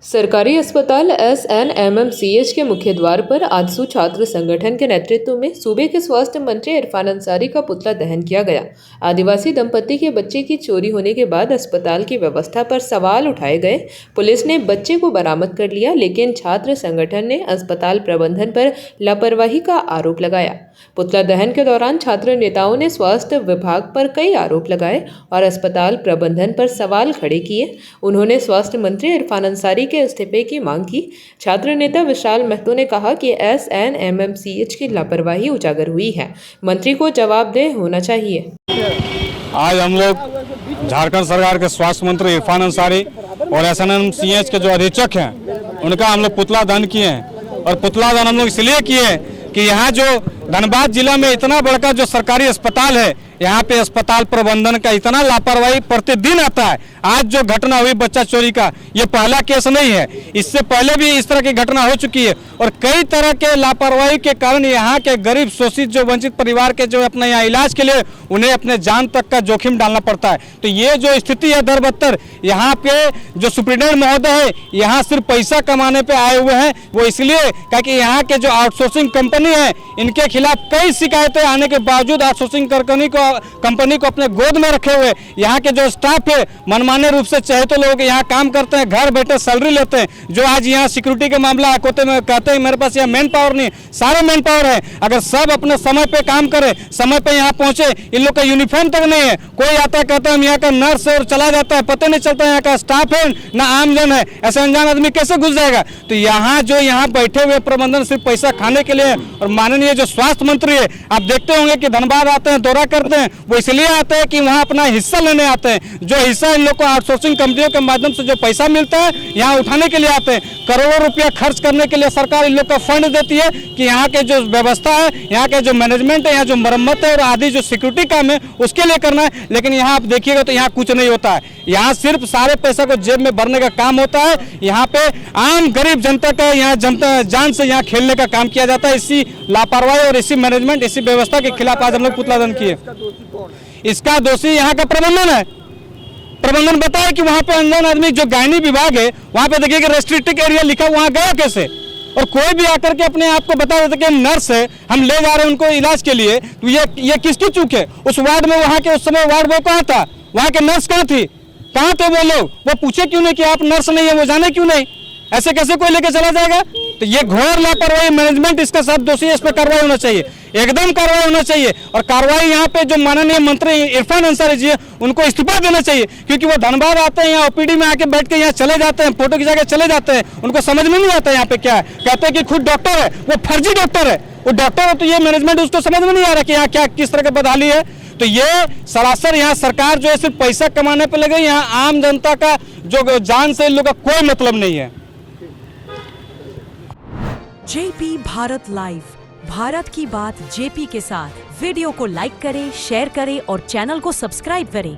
सरकारी अस्पताल SNMMCH के मुख्य द्वार पर आजसू छात्र संगठन के नेतृत्व में सूबे के स्वास्थ्य मंत्री इरफान अंसारी का पुतला दहन किया गया। आदिवासी दंपति के बच्चे की चोरी होने के बाद अस्पताल की व्यवस्था पर सवाल उठाए गए। पुलिस ने बच्चे को बरामद कर लिया, लेकिन छात्र संगठन ने अस्पताल प्रबंधन पर लापरवाही का आरोप लगाया। पुतला दहन के दौरान छात्र नेताओं ने स्वास्थ्य विभाग पर कई आरोप लगाए और अस्पताल प्रबंधन पर सवाल खड़े किए। उन्होंने स्वास्थ्य मंत्री इरफान अंसारी के इस्तीफे की मांग की। छात्र नेता विशाल महतो ने कहा कि SNMMCH की लापरवाही उजागर हुई है, मंत्री को जवाबदेह होना चाहिए। आज हम लोग झारखंड सरकार के स्वास्थ्य मंत्री इरफान अंसारी और SNMMCH के जो अधीक्षक हैं उनका हम लोग पुतला दहन किए हैं। और पुतला दहन हम लोग इसलिए किए हैं कि यहाँ जो धनबाद जिला में इतना बड़ा जो सरकारी अस्पताल है, यहाँ पे अस्पताल प्रबंधन का इतना लापरवाही प्रतिदिन आता है। आज जो घटना हुई बच्चा चोरी का, ये पहला केस नहीं है, इससे पहले भी इस तरह की घटना हो चुकी है। और कई तरह के लापरवाही के कारण यहाँ के गरीब शोषित जो वंचित परिवार के जो अपने यहाँ इलाज के लिए उन्हें अपने जान तक का जोखिम डालना पड़ता है। तो ये जो स्थिति है दर बदतर, यहाँ पे जो सुप्रीटेंडेंट महोदय है यहाँ सिर्फ पैसा कमाने पे आए हुए हैं। वो इसलिए क्योंकि यहाँ के जो आउटसोर्सिंग कंपनी है इनके खिलाफ कई शिकायतें आने के बावजूद आउटसोर्सिंग कंपनी को अपने गोद में रखे हुए यहाँ के जो स्टाफ है मनमाने रूप से चाहे तो लोग यहाँ काम करते हैं, घर बैठे सैलरी लेते हैं। जो आज यहाँ सिक्योरिटी का मामला कोते में कहते हैं मेरे पास यहाँ मैन पावर नहीं, सारे मैन पावर है। अगर सब अपने समय पे काम करे, समय पे यहाँ पहुंचे, इन लोग का यूनिफॉर्म तक नहीं है। कोई आता कहता है यहाँ का नर्स है और चला जाता है, पता नहीं चलता यहाँ का स्टाफ है ना आमजन है। ऐसे अनजान आदमी कैसे घुस जाएगा? तो यहाँ जो यहाँ बैठे हुए प्रबंधन सिर्फ पैसा खाने के लिए। और माननीय जो स्वास्थ्य मंत्री है, आप देखते होंगे कि धनबाद आते हैं, दौरा करते हैं, वो इसलिए आते हैं कि वहाँ अपना हिस्सा लेने आते हैं। जो हिस्सा इन लोग को आउटसोर्सिंग कंपनियों के माध्यम से जो पैसा मिलता है यहाँ उठाने के लिए आते हैं। करोड़ों रुपया खर्च करने के लिए सरकार इन लोग का फंड देती है कि यहाँ के जो व्यवस्था है, यहाँ के जो मैनेजमेंट है, यहाँ जो मरम्मत है और आदि जो सिक्योरिटी काम है उसके लिए करना है। लेकिन यहाँ आप देखिएगा तो यहाँ कुछ नहीं होता है। यहाँ सिर्फ सारे पैसा को जेब में भरने का काम होता है। यहाँ पे आम गरीब जनता का यहाँ जनता जान से यहाँ खेलने का काम किया जाता है। इसी लापरवाही और इसी मैनेजमेंट, इसी व्यवस्था के खिलाफ आज हम लोग पुतला दहन किए। इसका दोषी यहाँ का प्रबंधन है। प्रबंधन बताया कि वहाँ पे अनजान आदमी जो गायनी विभाग है वहाँ पे देखिए कि रेस्ट्रिक्टेड एरिया लिखा, वहाँ गया कैसे? और कोई भी आकर के अपने आप को बता देता कि हम नर्स है, हम ले जा रहे हैं उनको इलाज के लिए, तो ये किसकी चूक है? उस वार्ड में वहाँ के उस समय वार्ड बॉय कहाँ था? वहाँ के नर्स कहाँ थी? कहाँ थे वो लोग? वो पूछे क्यों नहीं कि आप नर्स नहीं है, वो जाने क्यों नहीं? ऐसे कैसे कोई लेके चला जाएगा? तो ये घोर लापरवाही मैनेजमेंट, इसका सब दोषी है। इस पर कार्रवाई होना चाहिए, एकदम कार्रवाई होना चाहिए। और कार्रवाई यहाँ पे जो माननीय मंत्री इरफान अंसारी जी है उनको इस्तीफा देना चाहिए, क्योंकि वो धनबाद आते हैं, यहाँ OPD में आके बैठ के यहाँ चले जाते हैं, फोटो खिंचा के चले जाते हैं। उनको समझ में नहीं आता यहाँ पे क्या है। कहते हैं कि खुद डॉक्टर है, वो फर्जी डॉक्टर है। वो डॉक्टर है तो ये मैनेजमेंट उसको समझ में नहीं आ रहा कि यहाँ क्या किस तरह की बदहाली है। तो ये सरासर यहाँ सरकार जो है सिर्फ पैसा कमाने पे लगे, यहाँ आम जनता का जो जान से इन लोग का कोई मतलब नहीं है। JP भारत लाइव, भारत की बात JP के साथ। वीडियो को लाइक करें, शेयर करें और चैनल को सब्सक्राइब करें।